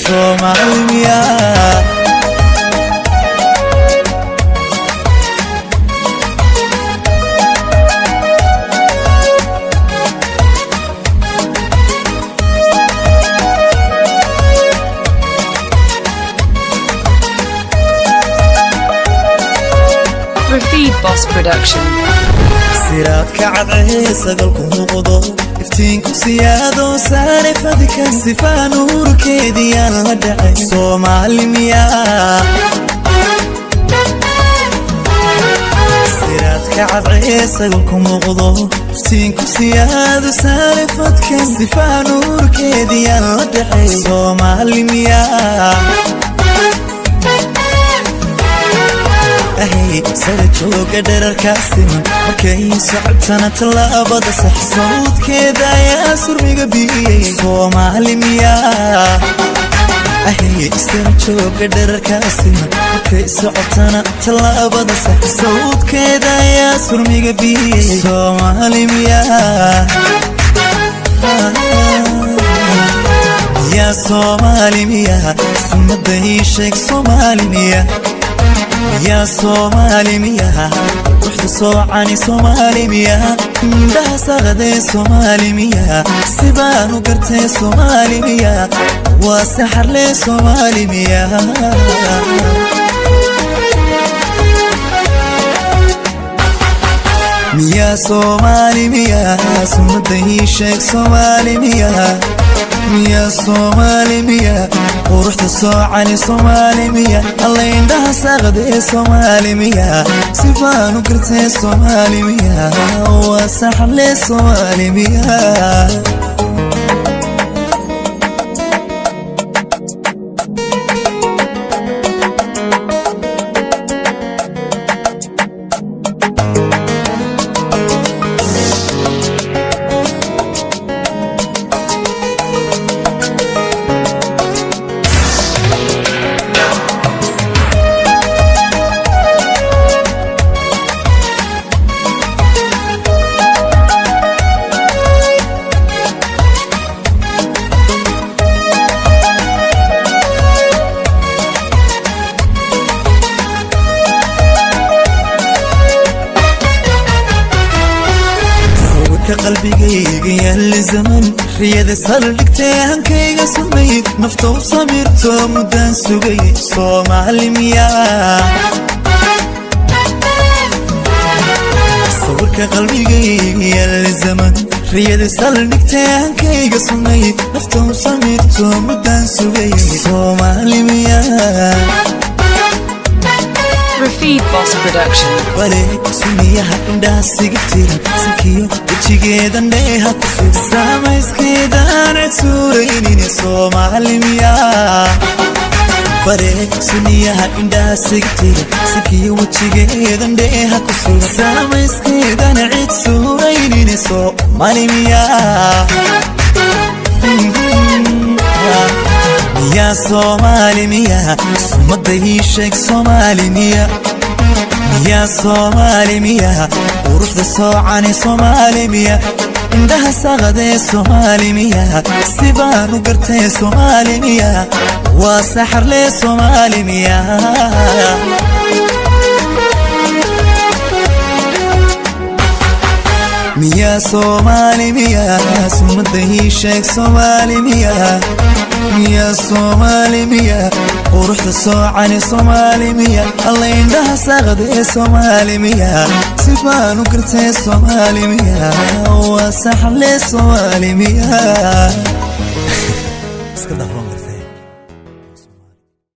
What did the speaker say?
Soomaali miyaa Feed Boss Production. siraad ka cadceesa galku muuqdo iftiinku siyaado saare fadhikan sifaa nuurkeedii aan la dhacay Soomaali miyaa siraad ka cadceesa galku muuqdo iftiinku siyaado saare fadhikan sifaa nuurkeedii aan la dhacay Soomaali miyaa sare jooga dherarkaasiman markay socotana tallaabada sax sawdkeeda ayaa surmiga biyey Soomaali miyaa sare jooga dherarkaasiman markay socotana tallaabada sax sawdkeeda ayaa surmiga biyey Soomaali miyaa yaa Soomaali miyaa sunnada ii sheeg Soomaali miyaa يا Soomaali miyaa ruuxda soocani Soomaali miyaa indhaha saqaday Soomaali miyaa sibaan u gartay Soomaali miyaa waa saxar leh Soomaali miyaa miyaa Soomaali miyaa sunnada ii sheeg Soomaali miyaa miyaa Soomaali miyaa ruuxda soocani Soomaali miyaa alla indhaha saqaday Soomaali miyaa sibaan u gartay Soomaali miyaa waa saxar leh Soomaali miyaa qalbigayga yaali zaman riyada saldhigtay hankayga sumay nafta u samirto muddaan sugay Soomaali miyaa sawirka qalbigayga yaali zaman riyada saldhigtay hankayga sumay nafta u samirto muddaan sugay Soomaali miyaa Feed Boss Production. Wale sumiyaha indhaha sigtiran sakiyo wejigeedan dheeha ku sug samayskeedaan codsuuraynin Soomaali miyaa wale sumiyaha indhaha sigtiran sakiyo wejigeedan dheeha ku sug samayskeedaan codsuuraynin Soomaali miyaa يا Soomaali miyaa sunnada ii sheeg Soomaali miyaa يا Soomaali miyaa ruuxda soocani Soomaali miyaa indhaha saqaday Soomaali miyaa sibaan u gartay Soomaali miyaa waa saxar leh Soomaali miyaa miyaa Soomaali miyaa sunnada ii sheeg Soomaali miyaa miyaa Soomaali miyaa ruuxda soocani Soomaali miyaa alla indhaha saqaday Soomaali miyaa sibaan u gartay Soomaali miyaa waa saxar leh Soomaali miyaa